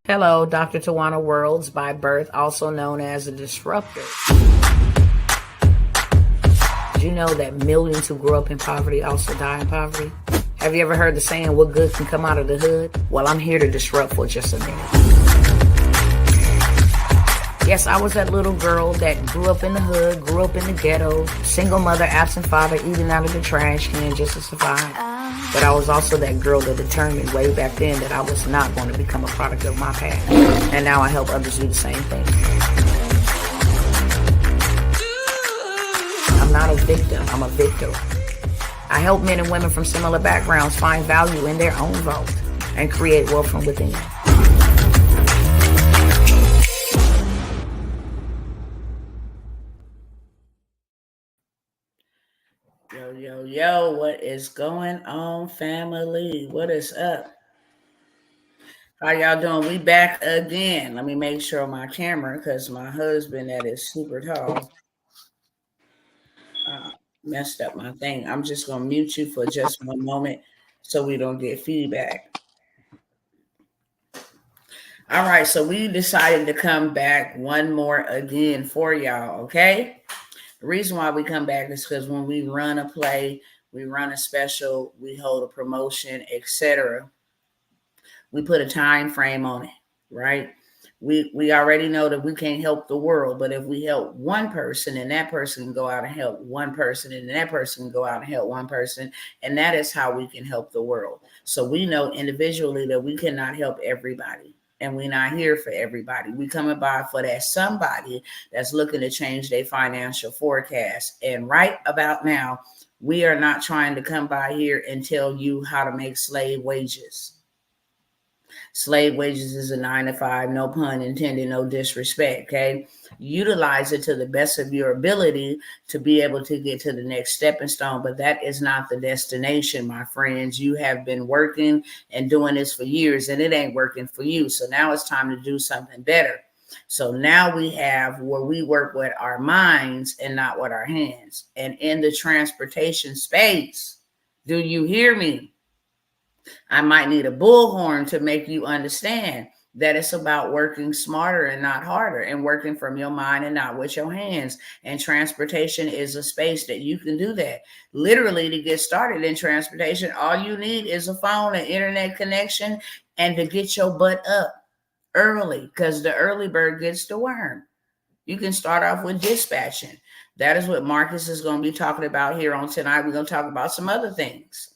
Hello, Dr. Tawanna Worlds by birth, also known as a disruptor. Did you know that millions who grew up in poverty also die in poverty? Have you ever heard the saying, what good can come out of the hood? Well, I'm here to disrupt for just a minute. Yes, I was that little girl that grew up in the hood, grew up in the ghetto, single mother, absent father, eating out of the trash can just to survive. But I was also that girl that determined way back then that I was not going to become a product of my past. And now I help others do the same thing. I'm not a victim, I'm a victor. I help men and women from similar backgrounds find value in their own vault and create wealth from within. Yo, what is going on, family? What is up? How y'all doing? We back again. Let me make sure my camera, because my husband that is super tall messed up my thing. I'm just going to mute you for just one moment so we don't get feedback. All right, so we decided to come back one more again for y'all, okay? The reason why we come back is because when we run a play, we run a special, we hold a promotion, etc., we put a time frame on it, right? We already know that we can't help the world, but if we help one person and that person can go out and help one person and that person can go out and help one person, and that is how we can help the world. So we know individually that we cannot help everybody. And we're not here for everybody. We coming by for that somebody that's looking to change their financial forecast. And right about now, we are not trying to come by here and tell you how to make slave wages. Slave wages is a 9 to 5, no pun intended, no disrespect, okay? Utilize it to the best of your ability to be able to get to the next stepping stone, but that is not the destination, my friends. You have been working and doing this for years, and it ain't working for you. So now it's time to do something better. So now we have where we work with our minds and not with our hands. And in the transportation space, do you hear me? I might need a bullhorn to make you understand that it's about working smarter and not harder, and working from your mind and not with your hands. And transportation is a space that you can do that. Literally, to get started in transportation, all you need is a phone, an internet connection, and to get your butt up early, because the early bird gets the worm. You can start off with dispatching. That is what Marcus is going to be talking about here on tonight. We're going to talk about some other things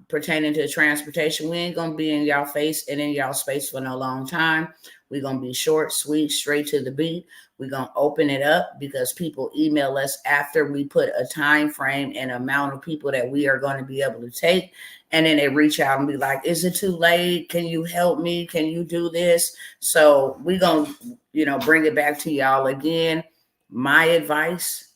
pertaining to transportation. We ain't gonna be in y'all face and in y'all space for no long time. We're gonna be short, sweet, straight to the beat. We're gonna open it up because people email us after we put a time frame and amount of people that we are going to be able to take, and then they reach out and be like, is it too late? Can you help me? Can you do this? So we're gonna bring it back to y'all again. My advice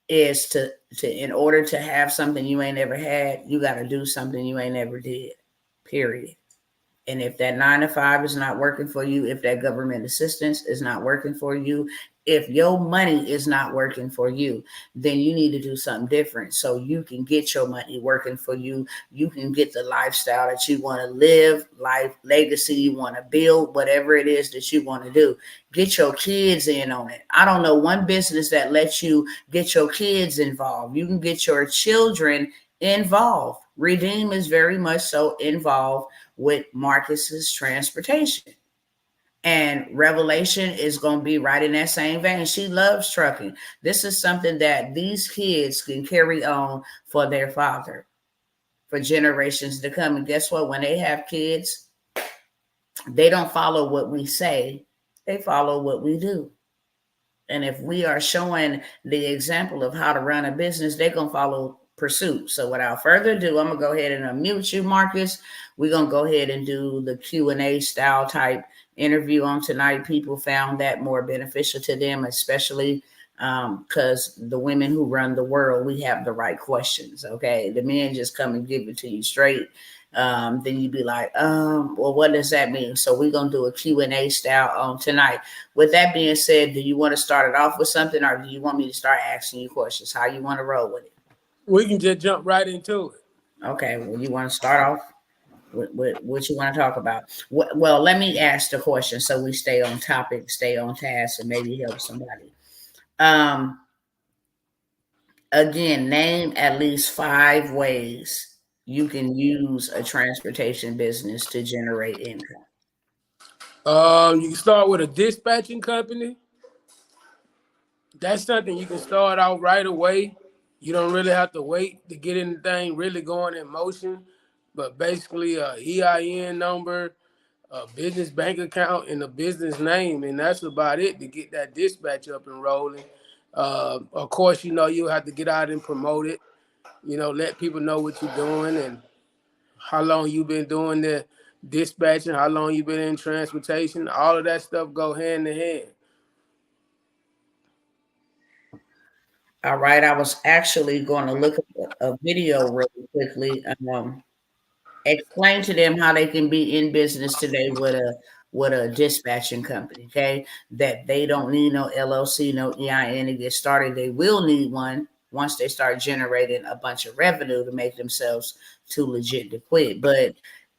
is to in order to have something you ain't never had, you got to do something you ain't never did, period. And if that 9 to 5 is not working for you, if that government assistance is not working for you, if your money is not working for you, then you need to do something different so you can get your money working for you. You can get the lifestyle that you want to live, life legacy you want to build, whatever it is that you want to do. Get your kids in on it. I don't know one business that lets you get your kids involved. You can get your children involved. Redeem is very much so involved with Marcus's transportation. And Revelation is going to be right in that same vein. She loves trucking. This is something that these kids can carry on for their father for generations to come. And guess what? When they have kids, they don't follow what we say. They follow what we do. And if we are showing the example of how to run a business, they're going to follow pursuit. So without further ado, I'm going to go ahead and unmute you, Marcus. We're going to go ahead and do the Q&A style type interview on tonight. People found that more beneficial to them, especially because the women who run the world, we have the right questions. Okay. The men just come and give it to you straight. Then you'd be like, well, what does that mean? So we're going to do a Q&A style on tonight. With that being said, do you want to start it off with something, or do you want me to start asking you questions? How you want to roll with it? We can just jump right into it. Okay. Well, you want to start off? What you want to talk about? Well, let me ask the question so we stay on topic, stay on task, and maybe help somebody. Um, Again, name at least 5 ways you can use a transportation business to generate income. You can start with a dispatching company. That's something you can start out right away. You don't really have to wait to get anything really going in motion. But basically, a EIN number, a business bank account, and a business name, and that's about it to get that dispatch up and rolling. Of course, you have to get out and promote it. Let people know what you're doing and how long you've been doing the dispatching, how long you've been in transportation. All of that stuff go hand in hand. All right. I was actually going to look at a video really quickly. Explain to them how they can be in business today with a dispatching company. Okay, that they don't need no LLC, no EIN to get started. They will need one once they start generating a bunch of revenue to make themselves too legit to quit. But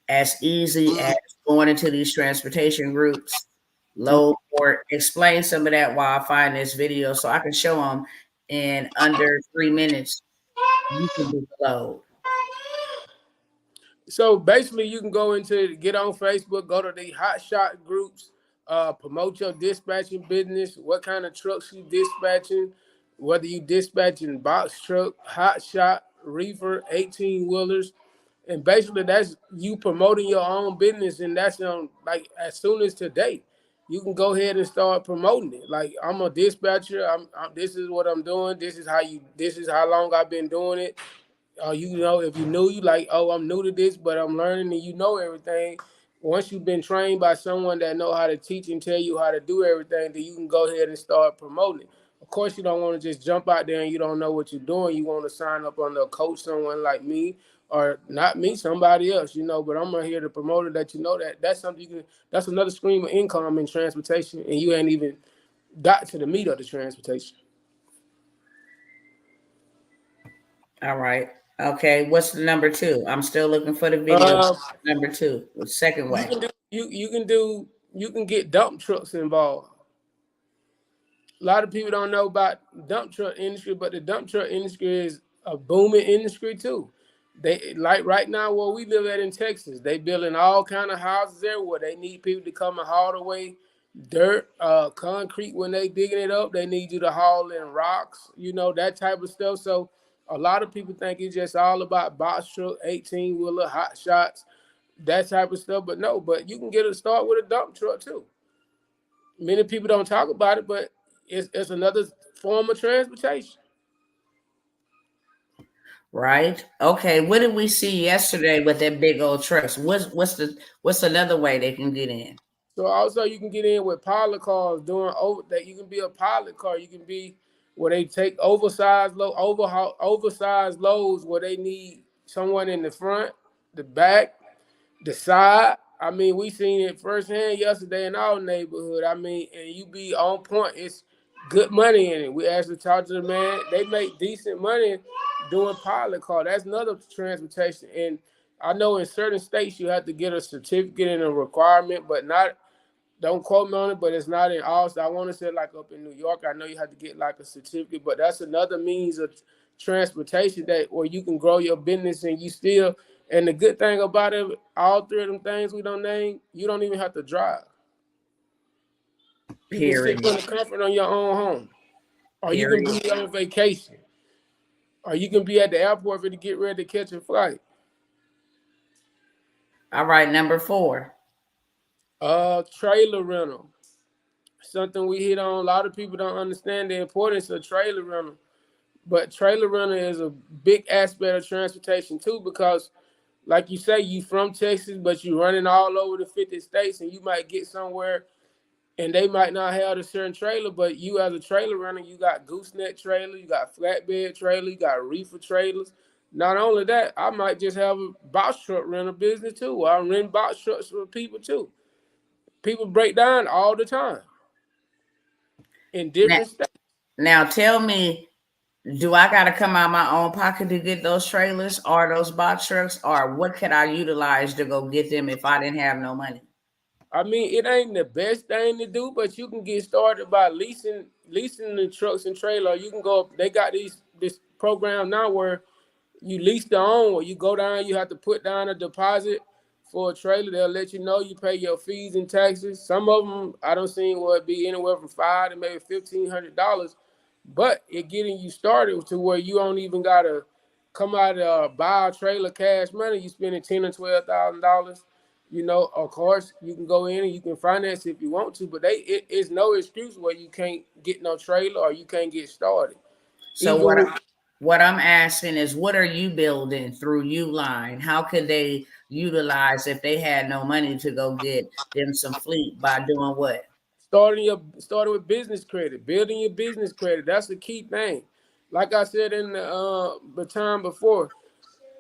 as easy as going into these transportation groups, load or explain some of that while I find this video so I can show them in under 3 minutes. You can do the load. So basically, you can get on Facebook, go to the hot shot groups, promote your dispatching business, what kind of trucks you dispatching, whether you dispatching box truck, hot shot, reefer, 18-wheelers. And basically, that's you promoting your own business. And that's like as soon as today, you can go ahead and start promoting it. Like, I'm a dispatcher. This is what I'm doing. This is how long I've been doing it. If you knew, you like, oh, I'm new to this, but I'm learning, and everything. Once you've been trained by someone that know how to teach and tell you how to do everything, then you can go ahead and start promoting it. Of course, you don't want to just jump out there and you don't know what you're doing. You want to sign up under a coach, someone like me, or not me, somebody else, But I'm here to promote it. That's something that's another stream of income in transportation, and you ain't even got to the meat of the transportation. All right. Okay. What's the number 2? I'm still looking for the video. Number 2, the second way. You can get dump trucks involved. A lot of people don't know about dump truck industry, but the dump truck industry is a booming industry too. They like right now where we live at in Texas, they building all kind of houses there where they need people to come and haul away dirt, concrete when they digging it up. They need you to haul in rocks, that type of stuff. So a lot of people think it's just all about box truck, 18-wheeler, hot shots, that type of stuff. But no, but you can get a start with a dump truck too. Many people don't talk about it, but it's another form of transportation. Right. Okay. What did we see yesterday with that big old trucks? What's another way they can get in? So also you can get in with pilot cars doing over that. You can be a pilot car. You can be where they take oversized loads where they need someone in the front, the back, the side. I mean, we seen it firsthand yesterday in our neighborhood. I mean, and you be on point. It's good money in it. We actually talked to the man. They make decent money doing pilot car. That's another transportation. And I know in certain states you have to get a certificate and a requirement, but not. Don't quote me on it, but it's not in all. I want to say like up in New York, I know you have to get like a certificate, but that's another means of transportation that where you can grow your business and you still. And the good thing about it, all three of them things we don't name, you don't even have to drive. You can sit in the comfort of your own home, or you can be on vacation, or you can be at the airport to get ready to catch a flight. All right, number 4. Trailer rental. Something we hit on. A lot of people don't understand the importance of trailer rental. But trailer rental is a big aspect of transportation too, because like you say, you from Texas, but you running all over the 50 states, and you might get somewhere and they might not have a certain trailer, but you as a trailer runner, you got gooseneck trailer, you got flatbed trailer, you got reefer trailers. Not only that, I might just have a box truck rental business too. I rent box trucks for people too. People break down all the time in different states. Now tell me, Do I got to come out my own pocket to get those trailers or those box trucks, or what could I utilize to go get them if I didn't have no money? I mean, it ain't the best thing to do, but you can get started by leasing the trucks and trailer. You can go. They got this program now where you lease their own, or you go down. You have to put down a deposit for a trailer. They'll let you know you pay your fees and taxes. Some of them I don't see will be anywhere from $500 to maybe $1,500, but it getting you started to where you don't even gotta come out buy a trailer cash money. You spending $10,000 or $12,000. You know, of course, you can go in and you can finance if you want to, but it's no excuse where you can't get no trailer or you can't get started. So Even with what I'm asking is, what are you building through Uline? How could they utilize if they had no money to go get them some fleet by doing what? starting with business credit, building your business credit. That's the key thing. Like I said in the time before,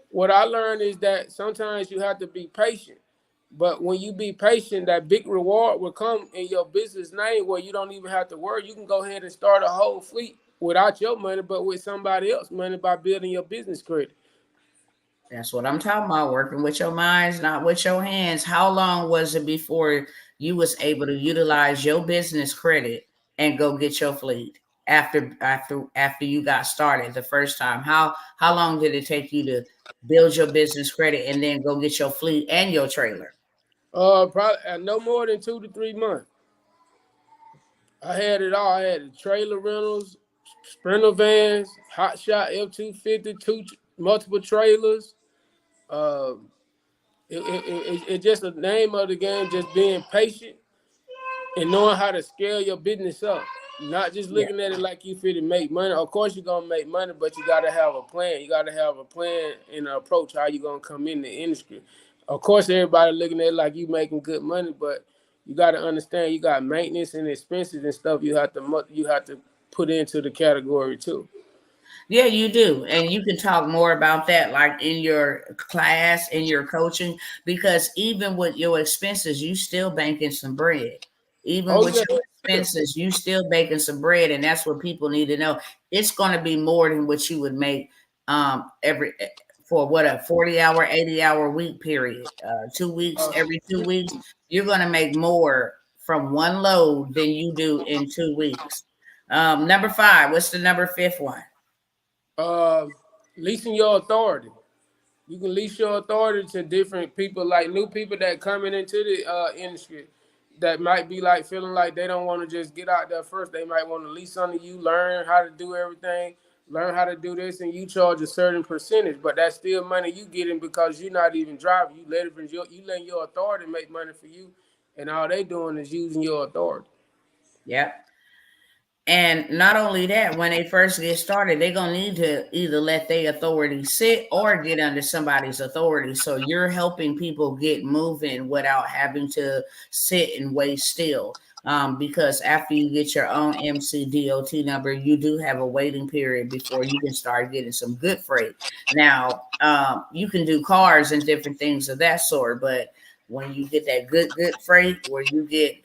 what I learned is that sometimes you have to be patient. But when you be patient, that big reward will come in your business name where you don't even have to worry. You can go ahead and start a whole fleet without your money, but with somebody else's money by building your business credit. That's what I'm talking about. Working with your minds, not with your hands. How long was it before you was able to utilize your business credit and go get your fleet after you got started the first time? How long did it take you to build your business credit and then go get your fleet and your trailer? Probably no more than 2 to 3 months. I had it all. I had the trailer rentals, sprinter vans, hot shot F-250, multiple trailers. Uh, it's just the name of the game, just being patient and knowing how to scale your business up. Not just Yeah. looking at it like you fit to make money. Of course, you're gonna make money, but you gotta have a plan. You gotta have a plan and an approach how you gonna come in the industry. Of course, everybody looking at it like you making good money, but you gotta understand you got maintenance and expenses and stuff you have to put into the category too. Yeah, you do. And you can talk more about that like in your class, in your coaching, because even with your expenses, you still banking some bread. Even Oh with yeah, your yeah. expenses, you still baking some bread. And that's what people need to know. It's going to be more than what you would make every for what a 40-hour, 80-hour week period. 2 weeks, Uh, every 2 weeks, you're going to make more from one load than you do in 2 weeks. Number five, what's the number fifth one? uh, leasing your authority. You can lease your authority to different people, like new people that coming into the industry that might be like feeling like they don't want to just get out there first. They might want to lease under you, learn how to do everything, learn how to do this, and you charge a certain percentage. But that's still money you getting because you're not even driving. You letting your authority make money for you, and all they doing is using your authority. Yep. And not only that, when they first get started, they're gonna need to either let their authority sit or get under somebody's authority. So you're helping people get moving without having to sit and wait still. Because after you get your own MCDOT number, you do have a waiting period before you can start getting some good freight. Now, you can do cars and different things of that sort, but when you get that good freight, where you get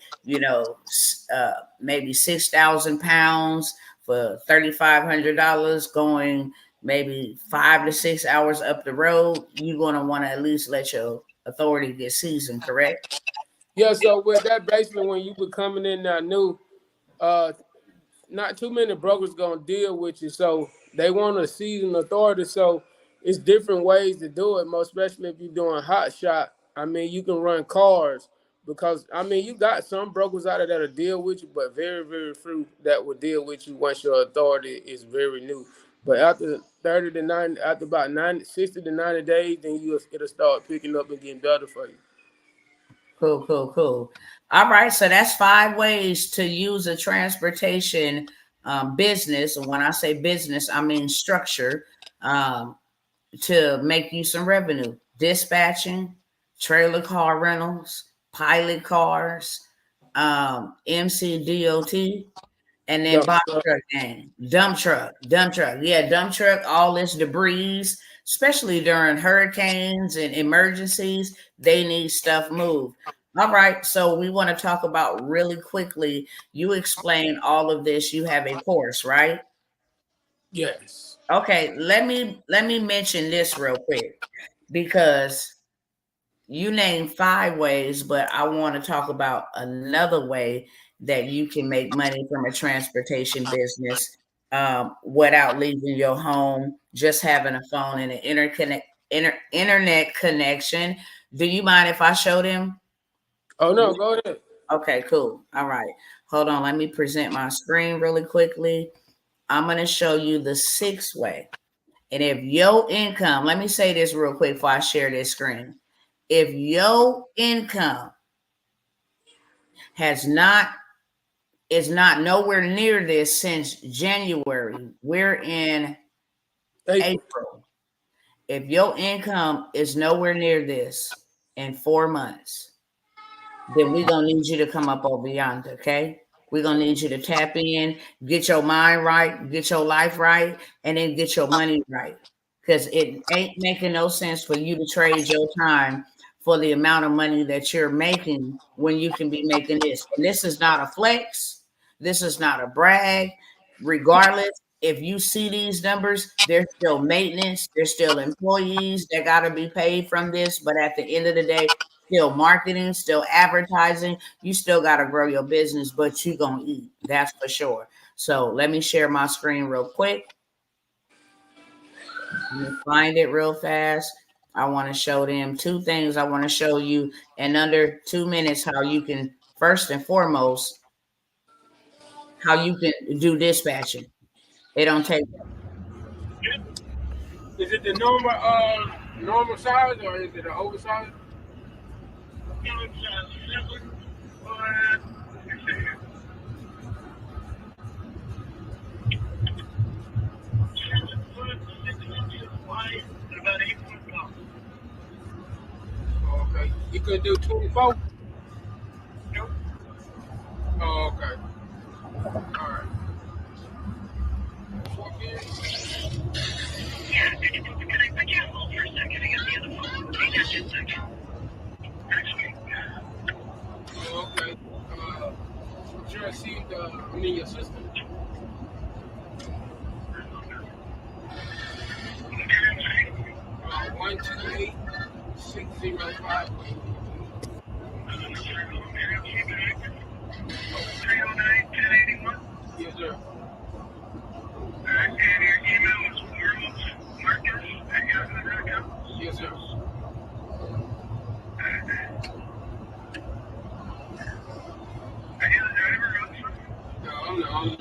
maybe 6,000 pounds for $3,500 going maybe 5 to 6 hours up the road, you're going to want to at least let your authority get seasoned, correct? Yeah. So with that, basically, when you be coming in now new, uh, not too many brokers gonna deal with you, so they want a seasoned authority. So it's different ways to do it. Most especially if you're doing hot shot. I mean, you can run cars because I mean you got some brokers out there that'll deal with you, but very very few that will deal with you once your authority is very new. But after 30 to 90, after about 90, 60 to 90 days, then it'll start picking up and getting better for you. Cool, cool, cool. All right, so that's 5 ways to use a transportation business. And when I say business, I mean structure. Um, to make you some revenue. Dispatching, trailer car rentals, pilot cars, MCDOT, and then Dump box truck. truck gang, dump truck. Yeah, dump truck, all this debris, especially during hurricanes and emergencies, they need stuff moved. All right, so we want to talk about really quickly. You explain all of this. You have a course, right? Yes. Okay, let me mention this real quick because you named 5 ways, but I want to talk about another way that you can make money from a transportation business without leaving your home, just having a phone and an internet connection. Do you mind if I show them? Oh no, go ahead. Okay, cool. All right. Hold on. Let me present my screen really quickly. I'm going to show you the 6th way. And if your income, let me say this real quick before I share this screen. If your income has not is not nowhere near this since January, we're in April. April. If your income is nowhere near this in 4 months, then we're gonna need you to come up over yonder, okay? We're gonna need you to tap in, get your mind right, get your life right, and then get your money right. Because it ain't making no sense for you to trade your time for the amount of money that you're making when you can be making this. And this is not a flex, this is not a brag. Regardless, if you see these numbers, there's still maintenance, there's still employees that gotta be paid from this, but at the end of the day, still marketing, still advertising. You still got to grow your business, but you going to eat. That's for sure. So let me share my screen real quick. Let me find it real fast. I want to show them 2 things. I want to show you in under 2 minutes how you can, first and foremost, how you can do dispatching. It don't take. Is it the normal size or is it an oversized? Okay. You could do 24? Oh, okay. All right. Oh, okay. I'm sure I see I'm in your system. 128-605. Yes, sir. Yes, sir. No, I'm not.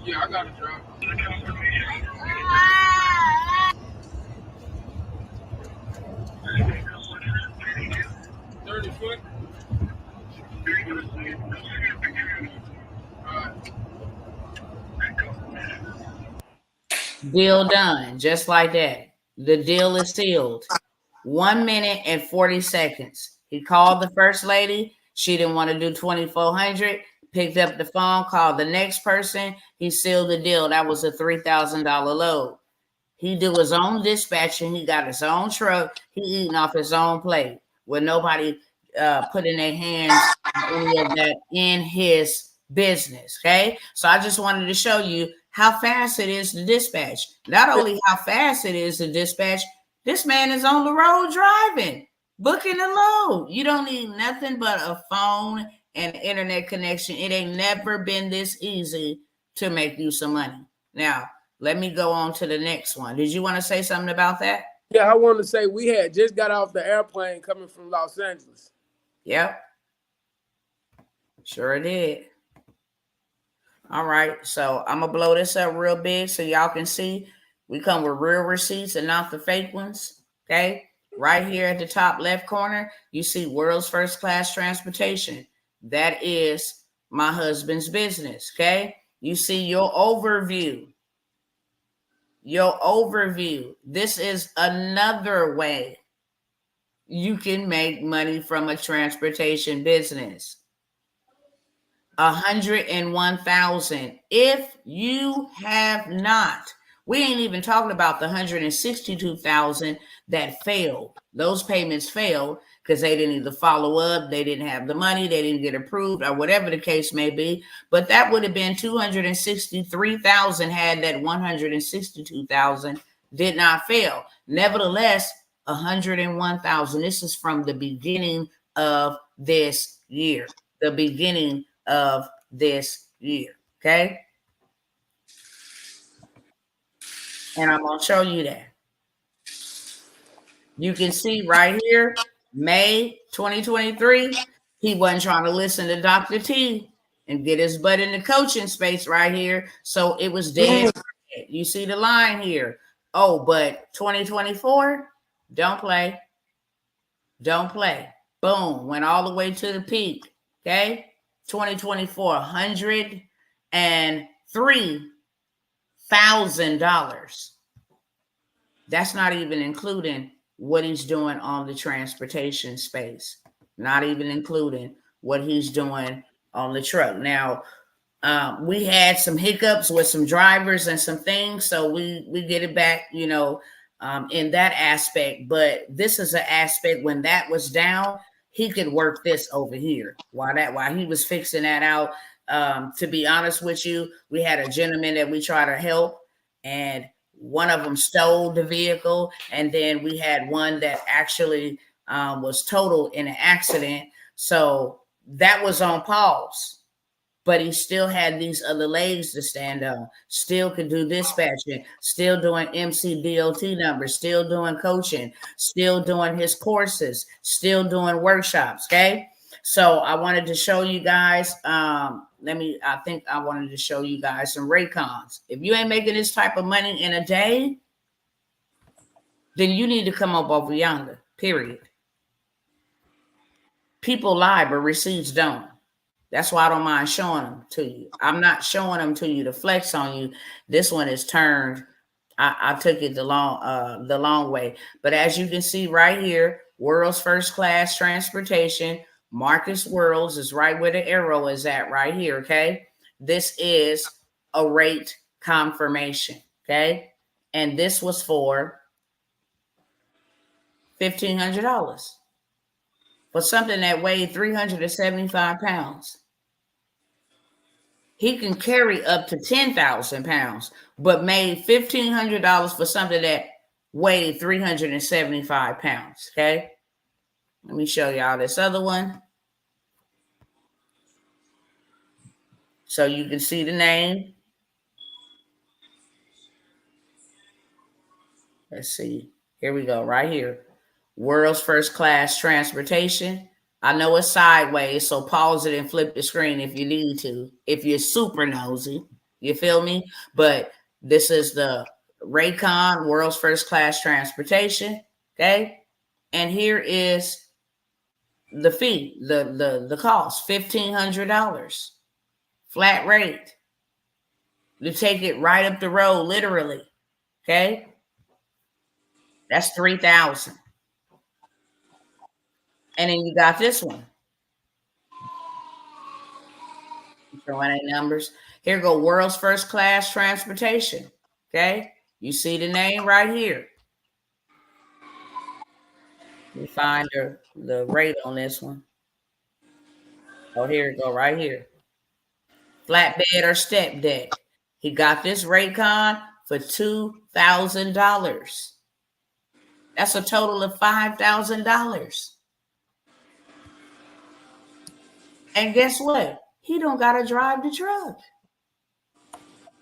Yeah, I got a drive. 30 foot. All right. Deal done, just like that. The deal is sealed. 1 minute and 40 seconds. He called the first lady. She didn't want to do 2,400. Picked up the phone, called the next person. He sealed the deal. That was a $3,000 load. He do his own dispatching. He got his own truck. He eating off his own plate with nobody putting their hands on any of that in his business. Okay, so I just wanted to show you how fast it is to dispatch. Not only how fast it is to dispatch, this man is on the road driving, booking a load. You don't need nothing but a phone and internet connection. It ain't never been this easy to make you some money. Now, let me go on to the next one. Did you want to say something about that? Yeah, I want to say we had just got off the airplane coming from Los Angeles. Yep. Sure did. All right. So I'm going to blow this up real big so y'all can see. We come with real receipts and not the fake ones. Okay. Right here at the top left corner, you see World's First Class Transportation. That is my husband's business. Okay. You see your overview. Your overview. This is another way you can make money from a transportation business. 101,000. If you have not, we ain't even talking about the 162,000 that failed. Those payments failed. because they didn't either follow up, they didn't have the money, they didn't get approved, or whatever the case may be. But that would have been 263,000 had that 162,000 did not fail. Nevertheless, 101,000. This is from the beginning of this year. The beginning of this year. Okay. And I'm going to show you that. You can see right here, May 2023, he wasn't trying to listen to Dr. T and get his butt in the coaching space right here. So it was dead. You see the line here. Oh, but 2024, don't play. Don't play. Boom. Went all the way to the peak. Okay. 2024, $103,000. That's not even including what he's doing on the transportation space. Not even including what he's doing on the truck. Now, we had some hiccups with some drivers and some things, so we get it back, in that aspect. But this is an aspect when that was down, he could work this over here while he was fixing that out. To be honest with you, we had a gentleman that we try to help, and one of them stole the vehicle, and then we had one that actually was totaled in an accident. So that was on pause. But he still had these other legs to stand on, still could do dispatching, still doing MCDOT numbers, still doing coaching, still doing his courses, still doing workshops, okay? So I wanted to show you guys, I think I wanted to show you guys some Raycons. If you ain't making this type of money in a day, then you need to come up over yonder, period. People lie, but receipts don't. That's why I don't mind showing them to you. I'm not showing them to you to flex on you. This one is turned. I took it the long way. But as you can see right here, World's First Class Transportation, Marcus Worlds is right where the arrow is at right here, okay? This is a rate confirmation, okay? And this was for $1,500 for something that weighed 375 pounds. He can carry up to 10,000 pounds, but made $1,500 for something that weighed 375 pounds, okay? Let me show y'all this other one. So you can see the name. Let's see. Here we go, right here. World's First Class Transportation. I know it's sideways, so pause it and flip the screen if you need to, if you're super nosy. You feel me? But this is the Raycon World's First Class Transportation, okay? And here is the fee, the cost, $1,500. Flat rate. You take it right up the road, literally, okay? That's $3,000. And then you got this one. Showing eight numbers. Here go World's First Class Transportation. Okay. You see the name right here. We find the rate on this one. Oh, here it go right here. Flatbed or step deck. He got this Raycon for $2,000. That's a total of $5,000. And guess what? He don't got to drive the truck.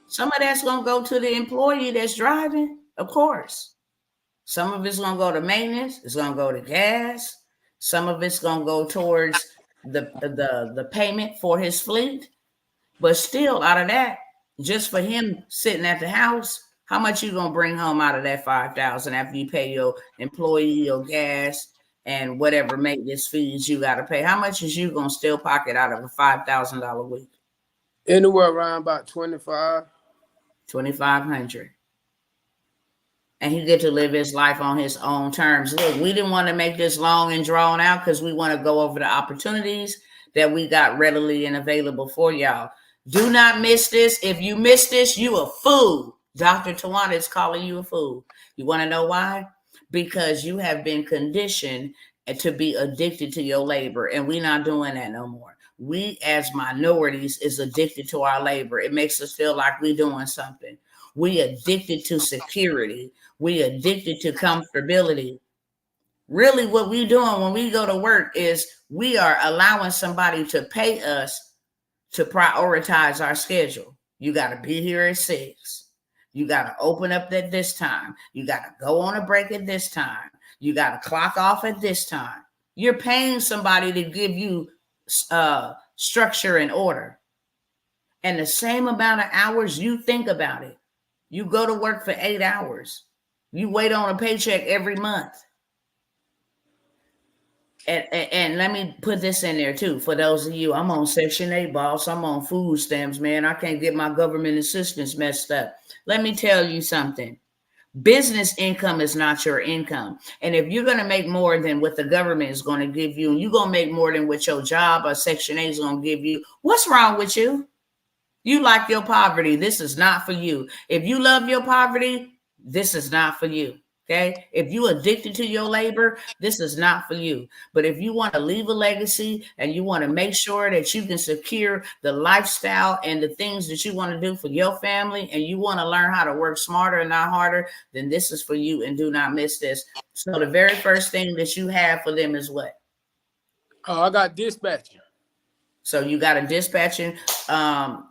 Some of that's going to go to the employee that's driving, of course. Some of it's going to go to maintenance. It's going to go to gas. Some of it's going to go towards the payment for his fleet. But still, out of that, just for him sitting at the house, how much you going to bring home out of that $5,000 after you pay your employee, your gas, and whatever maintenance fees you got to pay? How much is you going to still pocket out of a $5,000 week? Anywhere around about 2,500. And he get to live his life on his own terms. Look, we didn't want to make this long and drawn out because we want to go over the opportunities that we got readily and available for y'all. Do not miss this. If you miss this, you a fool. Dr. Tawanna is calling you a fool. You want to know why? Because you have been conditioned to be addicted to your labor. And we're not doing that no more. We as minorities is addicted to our labor. It makes us feel like we're doing something. We addicted to security. We addicted to comfortability. Really what we doing when we go to work is we are allowing somebody to pay us to prioritize our schedule. You got to be here at 6. You got to open up at this time. You got to go on a break at this time. You got to clock off at this time. You're paying somebody to give you structure and order. And the same amount of hours, you think about it. You go to work for 8 hours. You wait on a paycheck every month. And let me put this in there too. For those of you, I'm on Section 8, boss. I'm on food stamps, man. I can't get my government assistance messed up. Let me tell you something. Business income is not your income. And if you're going to make more than what the government is going to give you, and you're going to make more than what your job or Section 8 is going to give you, what's wrong with you? You like your poverty. This is not for you. If you love your poverty, this is not for you. Okay. If you addicted to your labor, this is not for you. But if you want to leave a legacy and you want to make sure that you can secure the lifestyle and the things that you want to do for your family, and you want to learn how to work smarter and not harder, then this is for you, and do not miss this. So the very first thing that you have for them is what? Oh, I got dispatching. So you got a dispatching,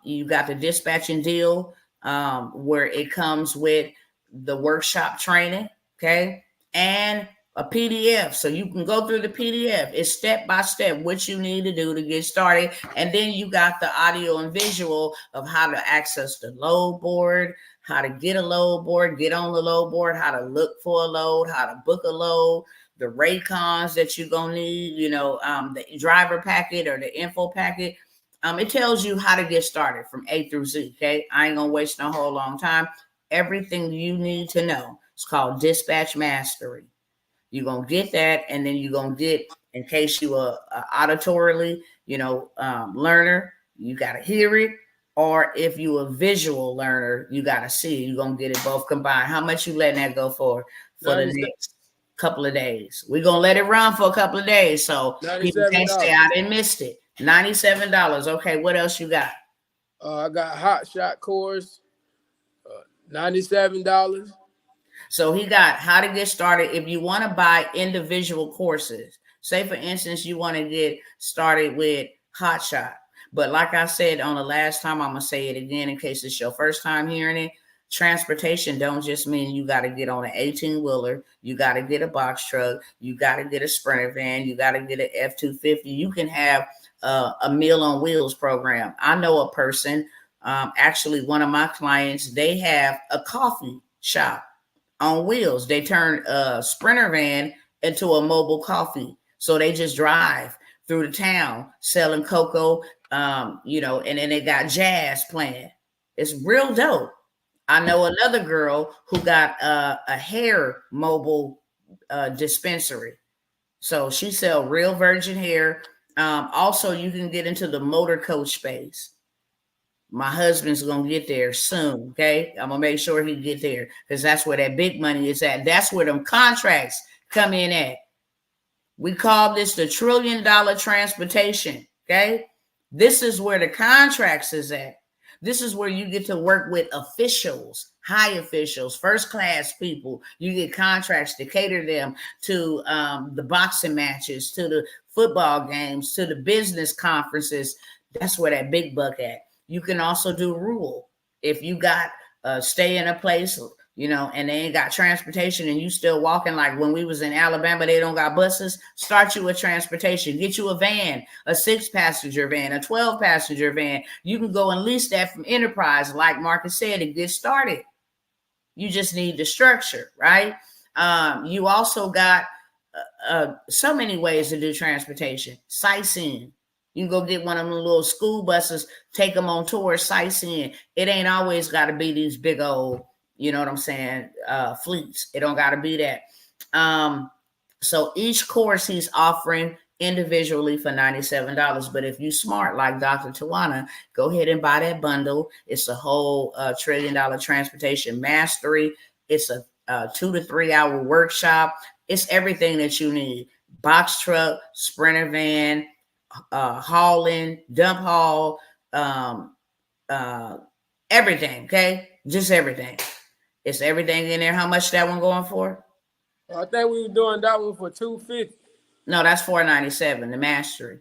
you got the dispatching deal where it comes with the workshop training. Okay. And a PDF. So you can go through the PDF. It's step by step what you need to do to get started. And then you got the audio and visual of how to access the load board, how to get a load board, get on the load board, how to look for a load, how to book a load, the Raycons that you're going to need, the driver packet or the info packet. It tells you how to get started from A through Z. Okay. I ain't going to waste no whole long time. Everything you need to know. It's called Dispatch Mastery. You're going to get that, and then you're going to get, in case you are auditorily, learner, you got to hear it. Or if you a visual learner, you got to see it. You're going to get it both combined. How much you letting that go for the next couple of days? We're going to let it run for a couple of days. So people can't say I didn't miss it. $97. Okay, what else you got? I got Hot Shot course, $97. So he got how to get started. If you want to buy individual courses, say for instance, you want to get started with Hot Shot. But like I said on the last time, I'm going to say it again in case it's your first time hearing it. Transportation don't just mean you got to get on an 18-wheeler. You got to get a box truck. You got to get a Sprinter van. You got to get an F-250. You can have a Meal on Wheels program. I know a person, actually one of my clients, they have a coffee shop on wheels. They turn a Sprinter van into a mobile coffee. So they just drive through the town selling cocoa, and then they got jazz playing. It's real dope. I know another girl who got a hair mobile dispensary. So she sell real virgin hair. Also, you can get into the motor coach space. My husband's going to get there soon, okay? I'm going to make sure he get there because that's where that big money is at. That's where them contracts come in at. We call this the $1 trillion transportation, okay? This is where the contracts is at. This is where you get to work with officials, high officials, first class people. You get contracts to cater them to the boxing matches, to the football games, to the business conferences. That's where that big buck at. You can also do rural. If you got stay in a place, and they ain't got transportation and you still walking, like when we was in Alabama, they don't got buses, start you with transportation. Get you a van, a 6-passenger van, a 12-passenger van. You can go and lease that from Enterprise, like Marcus said, and get started. You just need the structure, right? You also got so many ways to do transportation. Sightseeing. You can go get one of them little school buses, take them on tours, sightseeing. It ain't always got to be these big old, fleets. It don't got to be that. So each course he's offering individually for $97. But if you smart like Dr. Tawanna, go ahead and buy that bundle. It's a whole $1 trillion transportation mastery. It's a 2 to 3 hour workshop. It's everything that you need. box truck, sprinter van, hauling, dump haul, um, everything. Okay, just everything. It's everything in there. How much that one going for? I think we were doing that one for 250. No, that's $497. The mastery.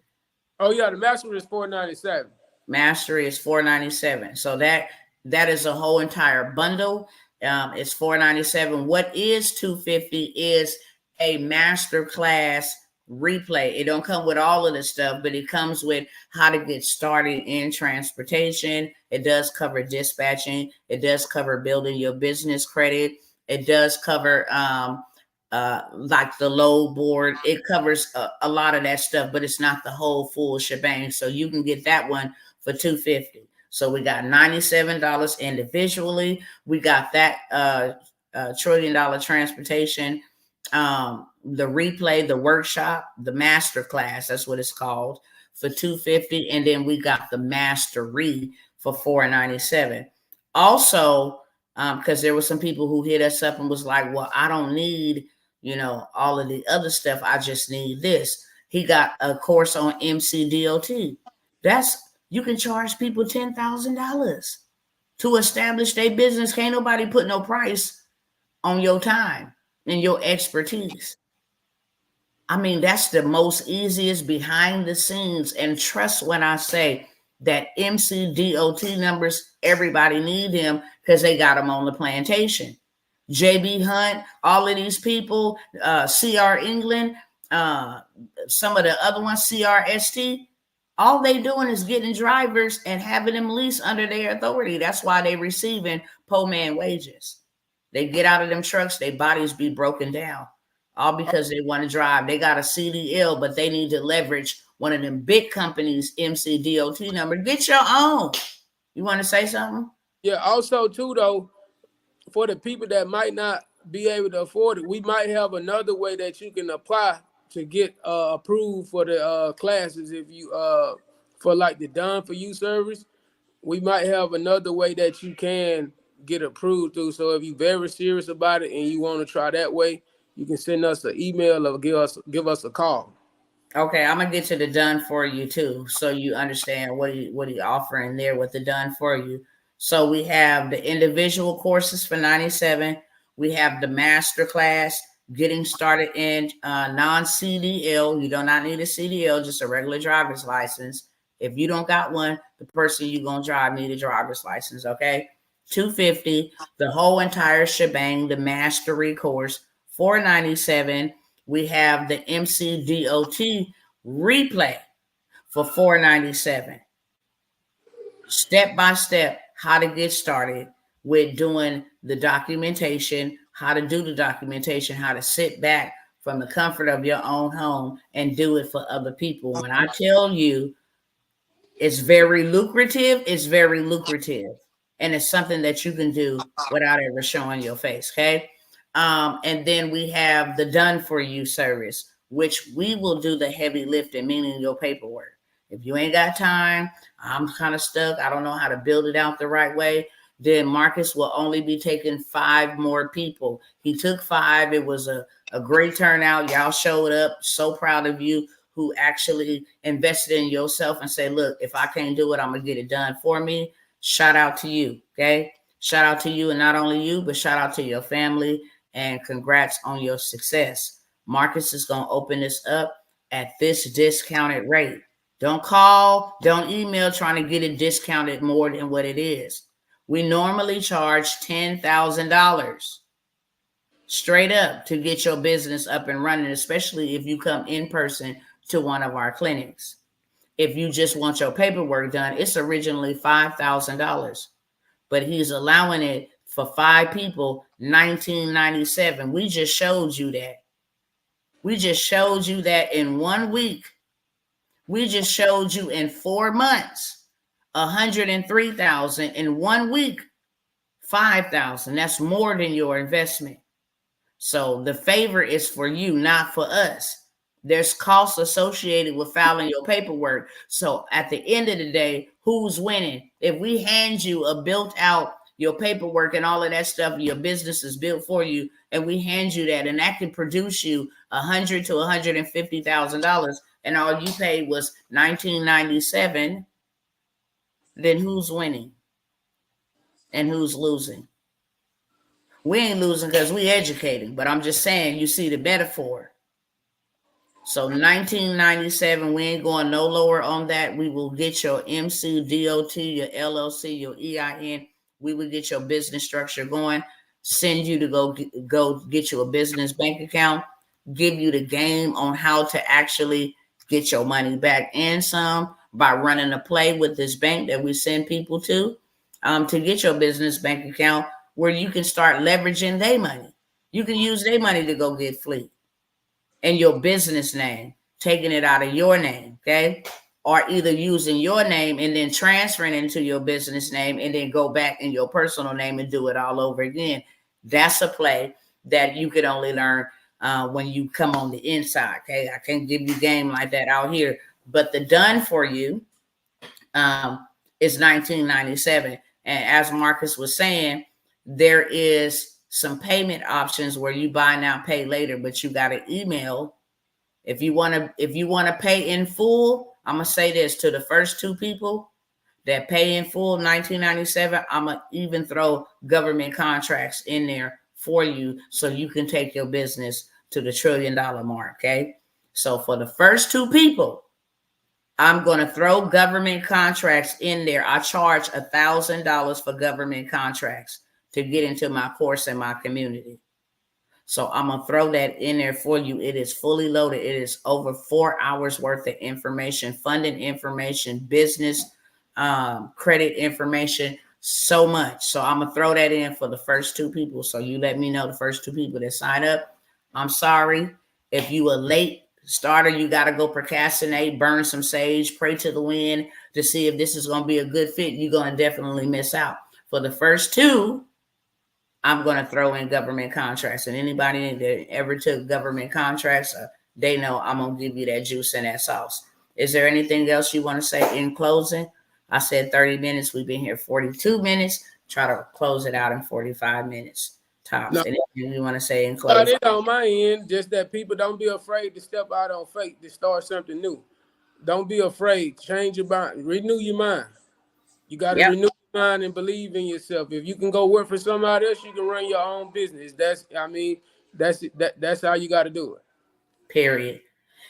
Oh yeah, the master is 497. Mastery is $497. So that is a whole entire bundle. It's $497. What is $250 is a master class replay. It don't come with all of the stuff, but it comes with how to get started in transportation. It does cover dispatching. It does cover building your business credit. It does cover like the load board. It covers a lot of that stuff, but it's not the whole full shebang. So you can get that one for $250. So we got $97 individually. We got that $1 trillion transportation, the replay, the workshop, the master class, that's what it's called, for $250. And then we got the mastery for $497. Also, because there were some people who hit us up and was like, well, I don't need, all of the other stuff. I just need this. He got a course on MCDOT. You can charge people $10,000 to establish their business. Can't nobody put no price on your time and your expertise. I mean, that's the most easiest behind the scenes. And trust when I say that MCDOT numbers, everybody need them because they got them on the plantation. JB Hunt, all of these people, CR England, some of the other ones, CRST, all they doing is getting drivers and having them lease under their authority. That's why they receiving po man wages. They get out of them trucks, their bodies be broken down, all because they want to drive. They got a CDL, but they need to leverage one of them big companies' MCDOT number. Get your own. You want to say something? Yeah, also too though, for the people that might not be able to afford it, we might have another way that you can apply to get approved for the classes. If you for like the done for you service, we might have another way that you can get approved through. So if you're very serious about it and you want to try that way, you can send us an email or give us a call. Okay, I'm gonna get to the done for you too, so you understand what he offering there with the done for you. So we have the individual courses for 97. We have the master class getting started in non-CDL. You do not need a CDL, just a regular driver's license. If you don't got one, the person you gonna drive need a driver's license. Okay, $250. The whole entire shebang, the mastery course, $497. We have the MCDOT replay for $497. Step by step, how to get started with doing the documentation, how to do the documentation, how to sit back from the comfort of your own home and do it for other people. When I tell you it's very lucrative, it's very lucrative. And it's something that you can do without ever showing your face. Okay. And then we have the done for you service, which we will do the heavy lifting, meaning your paperwork. If you ain't got time, I'm kind of stuck, I don't know how to build it out the right way, then Marcus will only be taking 5 more people. He took 5. It was a great turnout. Y'all showed up. So proud of you who actually invested in yourself and say, look, if I can't do it, I'm going to get it done for me. Shout out to you. Okay. Shout out to you, and not only you, but shout out to your family, and congrats on your success. Marcus is going to open this up at this discounted rate. Don't call, don't email trying to get it discounted more than what it is. We normally charge $10,000 straight up to get your business up and running, especially if you come in person to one of our clinics. If you just want your paperwork done, it's originally $5,000, but he's allowing it for 5 people, $1,997. We just showed you that. We just showed you that in 1 week. We just showed you in 4 months, $103,000. In 1 week, $5,000. That's more than your investment. So the favor is for you, not for us. There's costs associated with filing your paperwork. So at the end of the day, who's winning? If we hand you a built out your paperwork and all of that stuff. Your business is built for you, and we hand you that, and that can produce you $100,000 to $150,000, and all you paid was $19.97. Then who's winning and who's losing? We ain't losing because we educating, but I'm just saying, you see the metaphor. So $19.97, we ain't going no lower on that. We will get your MC, DOT, your LLC, your EIN. We will get your business structure going, send you to go get you a business bank account, give you the game on how to actually get your money back and some by running a play with this bank that we send people to get your business bank account where you can start leveraging their money. You can use their money to go get fleet in your business name, taking it out of your name, okay? Or either using your name and then transferring it into your business name and then go back in your personal name and do it all over again. That's a play that you could only learn when you come on the inside, okay? I can't give you game like that out here. But the done for you is $19.97. And as Marcus was saying, there is some payment options where you buy now, pay later, but you got to email. If you want to pay in full, I'm going to say this to the first two people that pay in full $19.97, I'm going to even throw government contracts in there for you so you can take your business to the $1 trillion mark, okay? So for the first two people, I'm going to throw government contracts in there. I charge $1,000 for government contracts to get into my course in my community. So I'm going to throw that in there for you. It is fully loaded. It is over 4 hours worth of information, funding information, business, credit information, so much. So I'm going to throw that in for the first two people. So you let me know the first two people that sign up. I'm sorry. If you a late starter, you got to go procrastinate, burn some sage, pray to the wind to see if this is going to be a good fit. You're going to definitely miss out. For the first two, I'm going to throw in government contracts. And anybody that ever took government contracts, they know I'm going to give you that juice and that sauce. Is there anything else you want to say in closing? I said 30 minutes. We've been here 42 minutes. Try to close it out in 45 minutes tops. No. Anything you want to say in closing? It on my end, just that people don't be afraid to step out on faith to start something new. Don't be afraid. Change your mind. Renew your mind. You got to renew your mind and believe in yourself. If you can go work for somebody else, you can run your own business. That's how you got to do it. Period.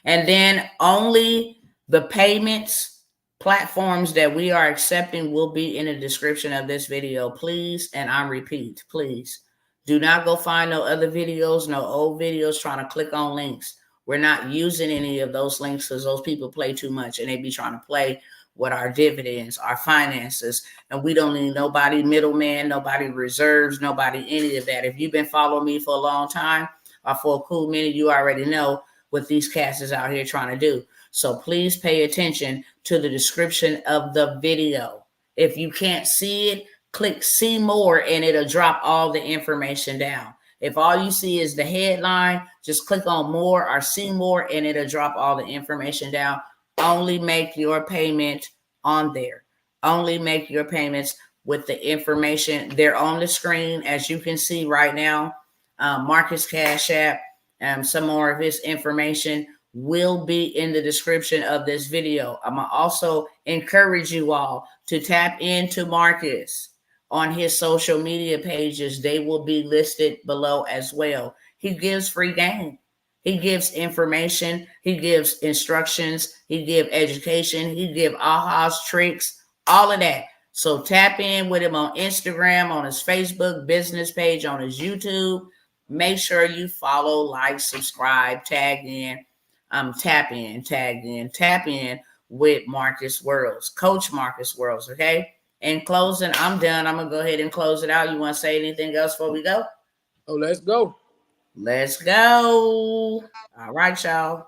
And then only the payments platforms that we are accepting will be in the description of this video, please. And I repeat, please do not go find no other videos, no old videos trying to click on links. We're not using any of those links because those people play too much and they be trying to play with our dividends, our finances, and we don't need nobody middleman, nobody reserves, nobody any of that. If you've been following me for a long time or for a cool minute, you already know what these cats is out here trying to do. So please pay attention to the description of the video. If you can't see it, click see more and it'll drop all the information down. If all you see is the headline, just click on more or see more and it'll drop all the information down. Only make your payment on there. Only make your payments with the information. They're on the screen, as you can see right now. Marcus Cash App, some more of his information will be in the description of this video. I'm going to also encourage you all to tap into Marcus on his social media pages. They will be listed below as well. He gives free game. He gives information. He gives instructions. He gives education. He gives ahas, tricks, all of that. So tap in with him on Instagram, on his Facebook business page, on his YouTube. Make sure you follow, like, subscribe, tag in, tap in with Marcus Worlds, Coach Marcus Worlds, okay? In closing, I'm done. I'm going to go ahead and close it out. You want to say anything else before we go? Oh, let's go. Let's go. All right, y'all.